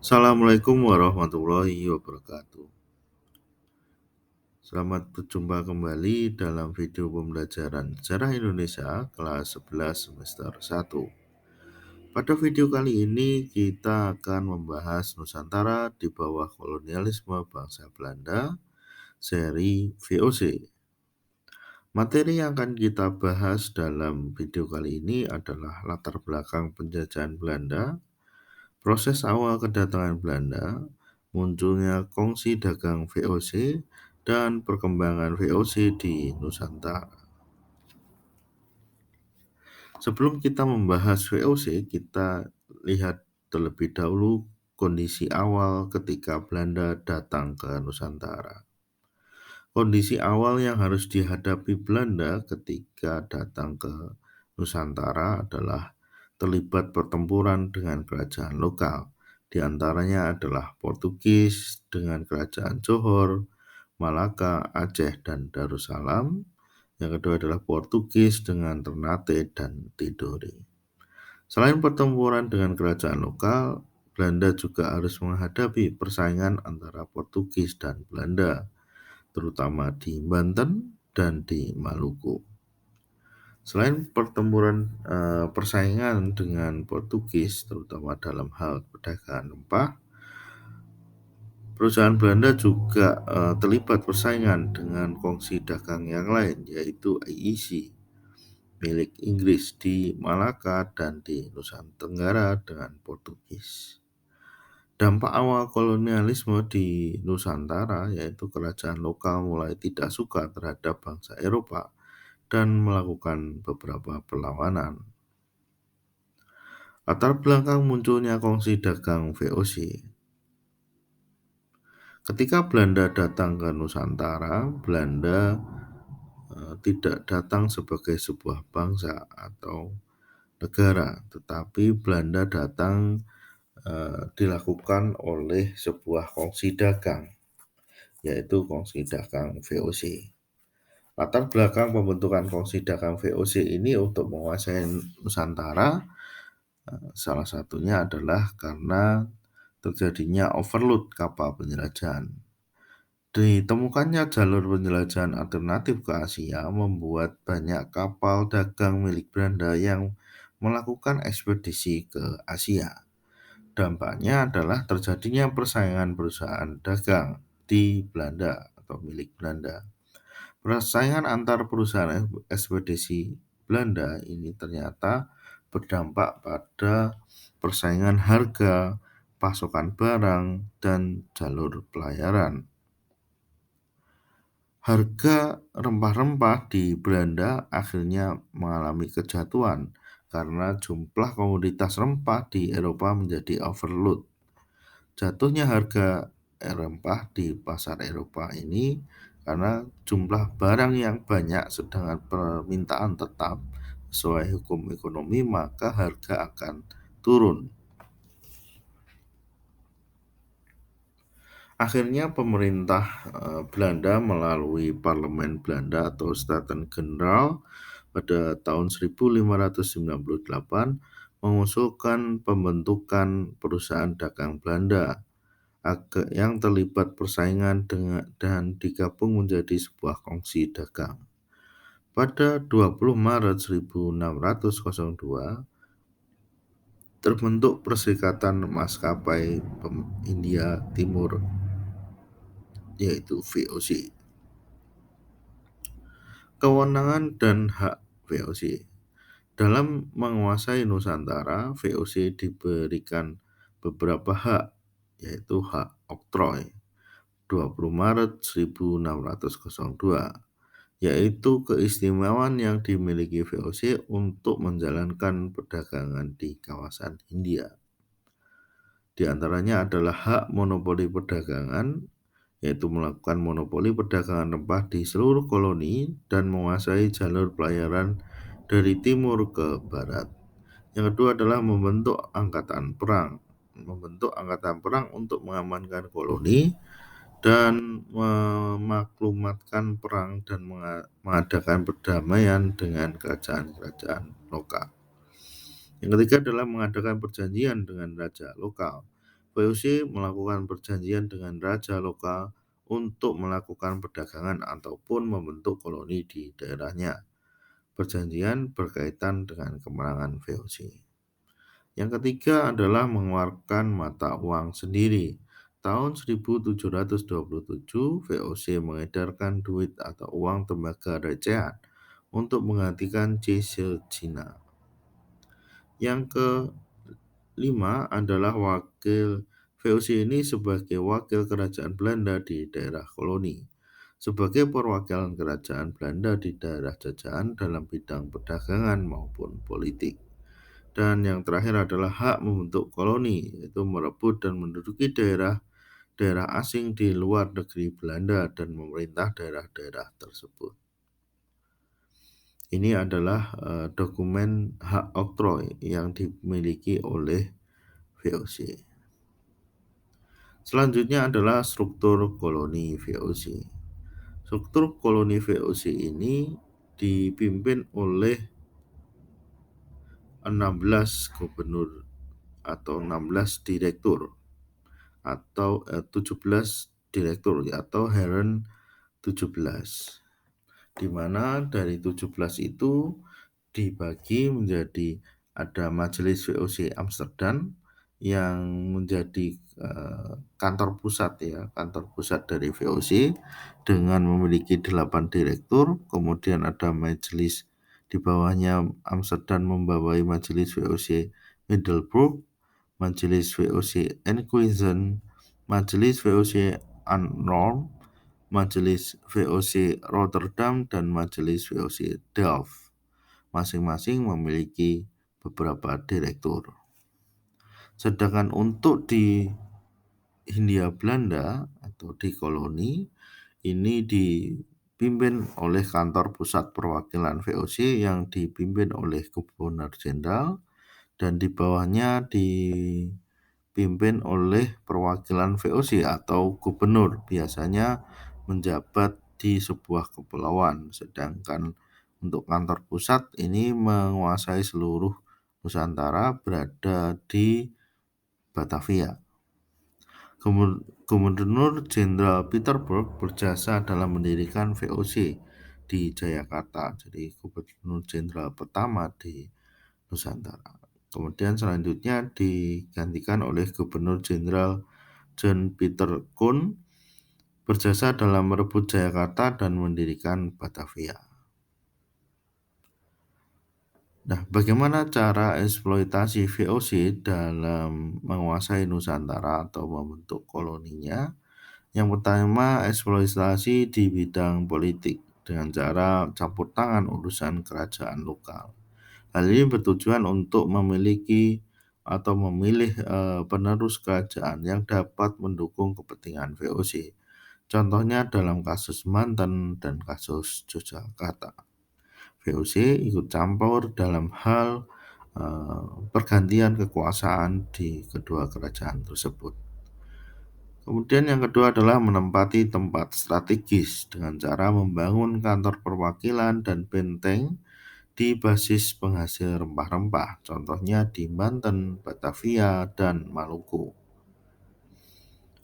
Assalamualaikum warahmatullahi wabarakatuh. Selamat berjumpa kembali dalam video pembelajaran Sejarah Indonesia kelas 11 semester 1. Pada video kali ini kita akan membahas Nusantara di bawah kolonialisme bangsa Belanda, seri VOC. Materi yang akan kita bahas dalam video kali ini adalah latar belakang penjajahan Belanda, proses awal kedatangan Belanda, munculnya kongsi dagang VOC, dan perkembangan VOC di Nusantara. Sebelum kita membahas VOC, kita lihat terlebih dahulu kondisi awal ketika Belanda datang ke Nusantara. Kondisi awal yang harus dihadapi Belanda ketika datang ke Nusantara adalah terlibat pertempuran dengan kerajaan lokal. Di antaranya adalah Portugis dengan kerajaan Johor, Malaka, Aceh, dan Darussalam. Yang kedua adalah Portugis dengan Ternate dan Tidore. Selain pertempuran dengan kerajaan lokal, Belanda juga harus menghadapi persaingan antara Portugis dan Belanda, terutama di Banten dan di Maluku. Selain persaingan dengan Portugis, terutama dalam hal perdagangan rempah, perusahaan Belanda juga terlibat persaingan dengan kongsi dagang yang lain, yaitu IEC milik Inggris di Malaka dan di Nusa Tenggara dengan Portugis. Dampak awal kolonialisme di Nusantara yaitu kerajaan lokal mulai tidak suka terhadap bangsa Eropa dan melakukan beberapa perlawanan. Latar belakang munculnya kongsi dagang VOC. Ketika Belanda datang ke Nusantara, Belanda tidak datang sebagai sebuah bangsa atau negara, tetapi Belanda datang dilakukan oleh sebuah kongsi dagang, yaitu kongsi dagang VOC. Latar belakang pembentukan kongsi dagang VOC ini untuk menguasai Nusantara salah satunya adalah karena terjadinya overload kapal penjelajahan. Ditemukannya jalur penjelajahan alternatif ke Asia membuat banyak kapal dagang milik Belanda yang melakukan ekspedisi ke Asia. Dampaknya adalah terjadinya persaingan perusahaan dagang di Belanda atau milik Belanda. Persaingan antar perusahaan ekspedisi Belanda ini ternyata berdampak pada persaingan harga, pasokan barang, dan jalur pelayaran. Harga rempah-rempah di Belanda akhirnya mengalami kejatuhan karena jumlah komoditas rempah di Eropa menjadi overload. Jatuhnya harga rempah di pasar Eropa ini karena jumlah barang yang banyak sedangkan permintaan tetap sesuai hukum ekonomi, maka harga akan turun. Akhirnya pemerintah Belanda melalui Parlemen Belanda atau Staten-Generaal pada tahun 1598 mengusulkan pembentukan perusahaan dagang Belanda yang terlibat persaingan dan digabung menjadi sebuah kongsi dagang. Pada 20 Maret 1602 terbentuk Perserikatan Maskapai India Timur, yaitu VOC. Kewenangan dan hak VOC. Dalam menguasai Nusantara, VOC diberikan beberapa hak, yaitu hak oktroi 20 Maret 1602, yaitu keistimewaan yang dimiliki VOC untuk menjalankan perdagangan di kawasan Hindia. Di antaranya adalah hak monopoli perdagangan, yaitu melakukan monopoli perdagangan rempah di seluruh koloni dan menguasai jalur pelayaran dari timur ke barat. Yang kedua adalah membentuk angkatan perang untuk mengamankan koloni dan memaklumatkan perang dan mengadakan perdamaian dengan kerajaan-kerajaan lokal. Yang ketiga adalah mengadakan perjanjian dengan raja lokal. VOC melakukan perjanjian dengan raja lokal untuk melakukan perdagangan ataupun membentuk koloni di daerahnya. Perjanjian berkaitan dengan kemenangan VOC. Yang ketiga adalah mengeluarkan mata uang sendiri. Tahun 1727, VOC mengedarkan duit atau uang tembaga recehan untuk menggantikan cese Cina. Yang kelima adalah wakil VOC ini sebagai wakil kerajaan Belanda di daerah koloni. Sebagai perwakilan kerajaan Belanda di daerah jajahan dalam bidang perdagangan maupun politik. Dan yang terakhir adalah hak membentuk koloni, yaitu merebut dan menduduki daerah asing di luar negeri Belanda dan memerintah daerah-daerah tersebut. Ini adalah dokumen hak oktroy yang dimiliki oleh VOC. Selanjutnya adalah struktur koloni VOC. Struktur koloni VOC ini dipimpin oleh 16 gubernur atau 16 direktur atau 17 direktur atau Heren 17, di mana dari 17 itu dibagi menjadi ada Majelis VOC Amsterdam yang menjadi kantor pusat dari VOC dengan memiliki 8 direktur. Kemudian ada majelis di bawahnya Amsterdam membawai Majelis VOC Middelburg, Majelis VOC Enkhuizen, Majelis VOC Arnhem, Majelis VOC Rotterdam, dan Majelis VOC Delft. Masing-masing memiliki beberapa direktur. Sedangkan untuk di Hindia Belanda atau di koloni, ini dipimpin oleh kantor pusat perwakilan VOC yang dipimpin oleh Gubernur Jenderal, dan di bawahnya dipimpin oleh perwakilan VOC atau gubernur, biasanya menjabat di sebuah kepulauan. Sedangkan untuk kantor pusat ini menguasai seluruh Nusantara, berada di Batavia. Gubernur Jenderal Petersburg berjasa dalam mendirikan VOC di Jayakarta, jadi Gubernur Jenderal pertama di Nusantara. Kemudian selanjutnya digantikan oleh Gubernur Jenderal John Peter Koen, berjasa dalam merebut Jayakarta dan mendirikan Batavia. Nah, bagaimana cara eksploitasi VOC dalam menguasai Nusantara atau membentuk koloninya? Yang pertama, eksploitasi di bidang politik dengan cara campur tangan urusan kerajaan lokal. Hal ini bertujuan untuk memiliki atau memilih penerus kerajaan yang dapat mendukung kepentingan VOC. Contohnya dalam kasus Banten dan kasus Yogyakarta. VOC ikut campur dalam hal pergantian kekuasaan di kedua kerajaan tersebut. Kemudian yang kedua adalah menempati tempat strategis dengan cara membangun kantor perwakilan dan benteng di basis penghasil rempah-rempah, contohnya di Banten, Batavia, dan Maluku.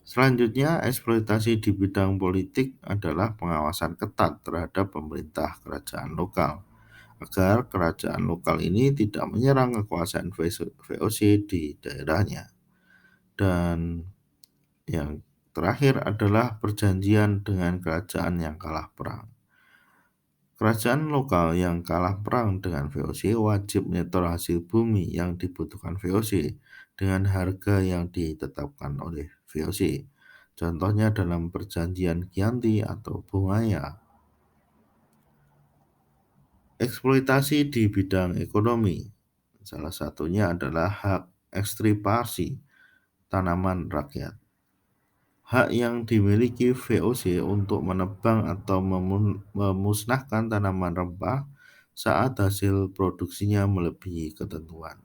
Selanjutnya, eksploitasi di bidang politik adalah pengawasan ketat terhadap pemerintah kerajaan lokal, agar kerajaan lokal ini tidak menyerang kekuasaan VOC di daerahnya. Dan yang terakhir adalah perjanjian dengan kerajaan yang kalah perang. Kerajaan lokal yang kalah perang dengan VOC wajib menyetor hasil bumi yang dibutuhkan VOC dengan harga yang ditetapkan oleh VOC. Contohnya dalam perjanjian Chianti atau Bungaya. Eksploitasi di bidang ekonomi, salah satunya adalah hak ekspropriasi tanaman rakyat. Hak yang dimiliki VOC untuk menebang atau memusnahkan tanaman rempah saat hasil produksinya melebihi ketentuan.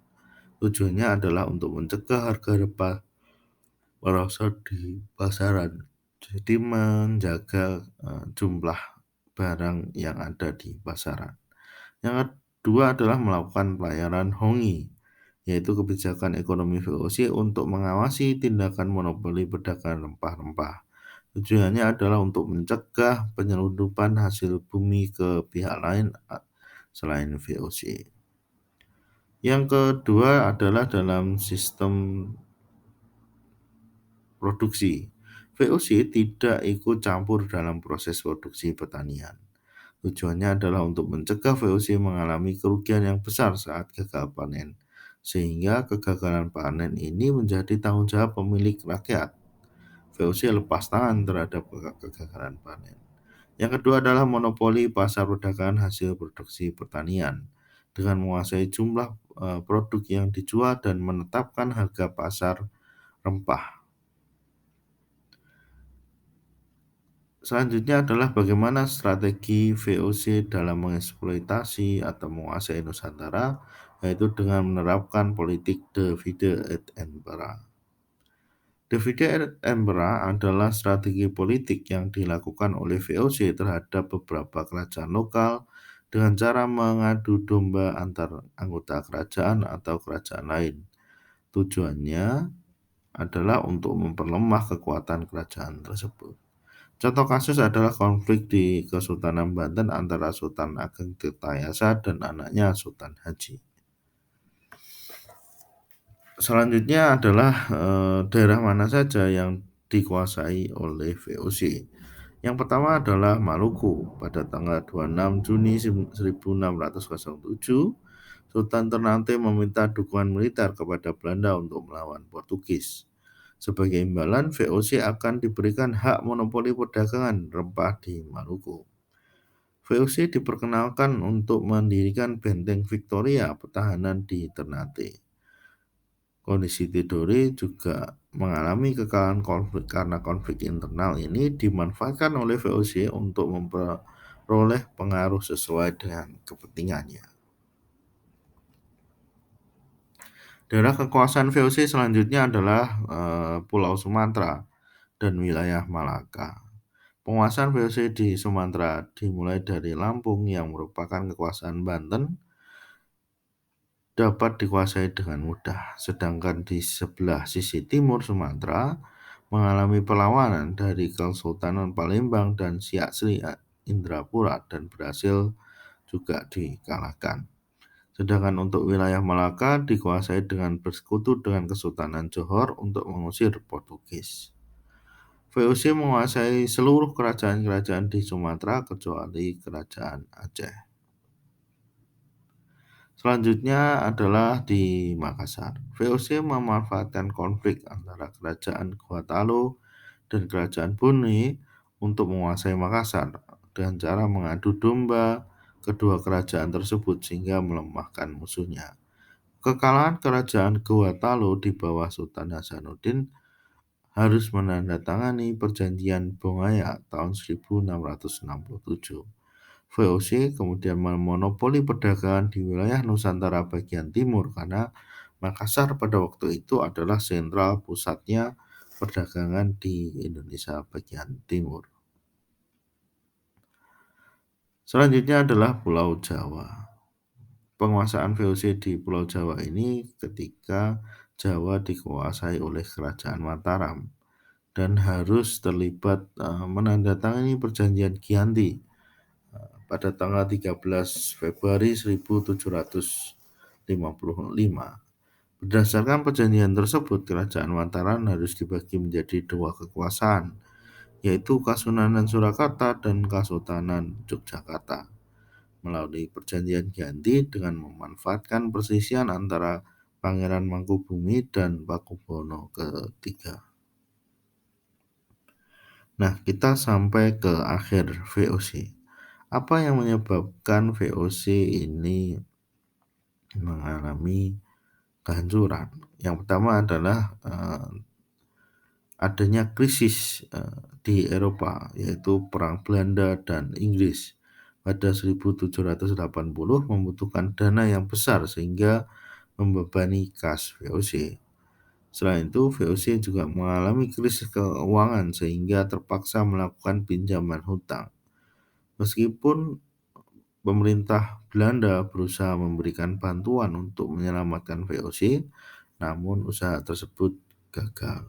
Tujuannya adalah untuk mencegah harga rempah merosot di pasaran, jadi menjaga jumlah barang yang ada di pasaran. Yang kedua adalah melakukan pelayaran hongi, yaitu kebijakan ekonomi VOC untuk mengawasi tindakan monopoli perdagangan rempah-rempah. Tujuannya adalah untuk mencegah penyelundupan hasil bumi ke pihak lain selain VOC. Yang kedua adalah dalam sistem produksi. VOC tidak ikut campur dalam proses produksi pertanian. Tujuannya adalah untuk mencegah VOC mengalami kerugian yang besar saat gagal panen, sehingga kegagalan panen ini menjadi tanggung jawab pemilik rakyat. VOC lepas tangan terhadap kegagalan panen. Yang kedua adalah monopoli pasar perdagangan hasil produksi pertanian. Dengan menguasai jumlah produk yang dijual dan menetapkan harga pasar rempah. Selanjutnya adalah bagaimana strategi VOC dalam mengeksploitasi atau menguasai Nusantara, yaitu dengan menerapkan politik divide et impera. Divide et impera adalah strategi politik yang dilakukan oleh VOC terhadap beberapa kerajaan lokal dengan cara mengadu domba antar anggota kerajaan atau kerajaan lain. Tujuannya adalah untuk memperlemah kekuatan kerajaan tersebut. Contoh kasus adalah konflik di Kesultanan Banten antara Sultan Ageng Tirtayasa dan anaknya Sultan Haji. Selanjutnya adalah daerah mana saja yang dikuasai oleh VOC. Yang pertama adalah Maluku. Pada tanggal 26 Juni 1607, Sultan Ternate meminta dukungan militer kepada Belanda untuk melawan Portugis. Sebagai imbalan, VOC akan diberikan hak monopoli perdagangan rempah di Maluku. VOC diperkenalkan untuk mendirikan benteng Victoria pertahanan di Ternate. Kondisi Tidore juga mengalami kekalahan konflik karena konflik internal ini dimanfaatkan oleh VOC untuk memperoleh pengaruh sesuai dengan kepentingannya. Daerah kekuasaan VOC selanjutnya adalah Pulau Sumatera dan wilayah Malaka. Penguasaan VOC di Sumatera dimulai dari Lampung yang merupakan kekuasaan Banten dapat dikuasai dengan mudah, sedangkan di sebelah sisi timur Sumatera mengalami perlawanan dari Kesultanan Palembang dan Siak Sri Indrapura dan berhasil juga dikalahkan. Sedangkan untuk wilayah Malaka dikuasai dengan bersekutu dengan Kesultanan Johor untuk mengusir Portugis. VOC menguasai seluruh kerajaan-kerajaan di Sumatera kecuali Kerajaan Aceh. Selanjutnya adalah di Makassar. VOC memanfaatkan konflik antara Kerajaan Gorontalo dan Kerajaan Bone untuk menguasai Makassar dengan cara mengadu domba kedua kerajaan tersebut sehingga melemahkan musuhnya. Kekalahan Kerajaan Gorontalo di bawah Sultan Hasanuddin harus menandatangani Perjanjian Bongaya tahun 1667. VOC kemudian memonopoli perdagangan di wilayah Nusantara bagian timur karena Makassar pada waktu itu adalah sentral pusatnya perdagangan di Indonesia bagian timur. Selanjutnya adalah Pulau Jawa. Penguasaan VOC di Pulau Jawa ini ketika Jawa dikuasai oleh Kerajaan Mataram dan harus terlibat menandatangani Perjanjian Giyanti pada tanggal 13 Februari 1755. Berdasarkan perjanjian tersebut, Kerajaan Mataram harus dibagi menjadi dua kekuasaan, yaitu Kasunanan Surakarta dan Kesultanan Yogyakarta. Melalui Perjanjian Giyanti dengan memanfaatkan persisian antara Pangeran Mangkubumi dan Pakubuwono III. Nah, kita sampai ke akhir VOC. Apa yang menyebabkan VOC ini mengalami kehancuran? Yang pertama adalah adanya krisis di Eropa, yaitu Perang Belanda dan Inggris pada 1780 membutuhkan dana yang besar sehingga membebani kas VOC. Selain itu, VOC juga mengalami krisis keuangan sehingga terpaksa melakukan pinjaman hutang. Meskipun pemerintah Belanda berusaha memberikan bantuan untuk menyelamatkan VOC, namun usaha tersebut gagal.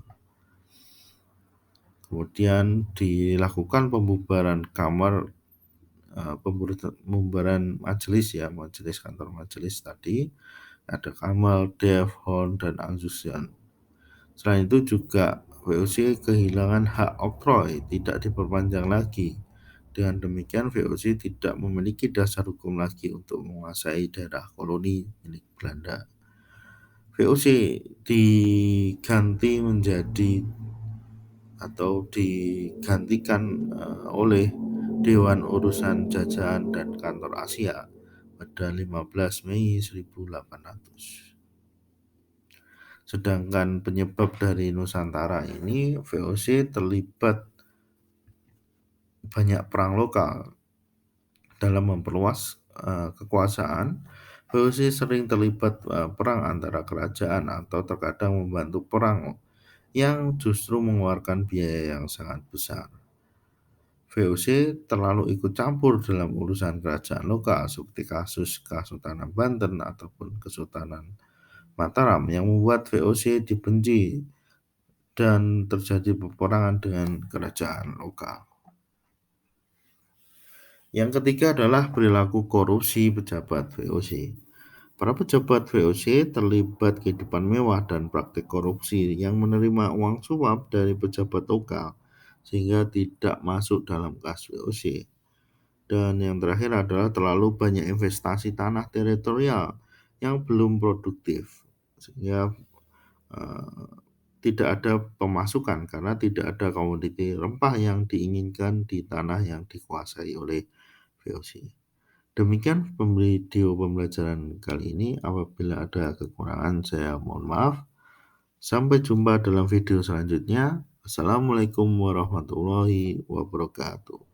Kemudian dilakukan pembubaran kamar, pembubaran majelis ya, majelis kantor majelis tadi, ada Kamal, Dev, Horn, dan Anzusian. Selain itu juga VOC kehilangan hak oktroy, tidak diperpanjang lagi. Dengan demikian VOC tidak memiliki dasar hukum lagi untuk menguasai daerah koloni milik Belanda. VOC diganti menjadi atau digantikan oleh Dewan Urusan Jajahan dan Kantor Asia pada 15 Mei 1800. Sedangkan penyebab dari Nusantara ini, VOC terlibat banyak perang lokal dalam memperluas kekuasaan. VOC sering terlibat perang antara kerajaan atau terkadang membantu perang yang justru mengeluarkan biaya yang sangat besar. VOC terlalu ikut campur dalam urusan kerajaan lokal seperti kasus Kesultanan Banten ataupun Kesultanan Mataram yang membuat VOC dibenci dan terjadi peperangan dengan kerajaan lokal. Yang ketiga adalah perilaku korupsi pejabat VOC. Para pejabat VOC terlibat kehidupan mewah dan praktik korupsi yang menerima uang suap dari pejabat lokal sehingga tidak masuk dalam kas VOC. Dan yang terakhir adalah terlalu banyak investasi tanah teritorial yang belum produktif sehingga tidak ada pemasukan karena tidak ada komoditi rempah yang diinginkan di tanah yang dikuasai oleh VOC. Demikian video pembelajaran kali ini. Apabila ada kekurangan saya mohon maaf. Sampai jumpa dalam video selanjutnya. Assalamualaikum warahmatullahi wabarakatuh.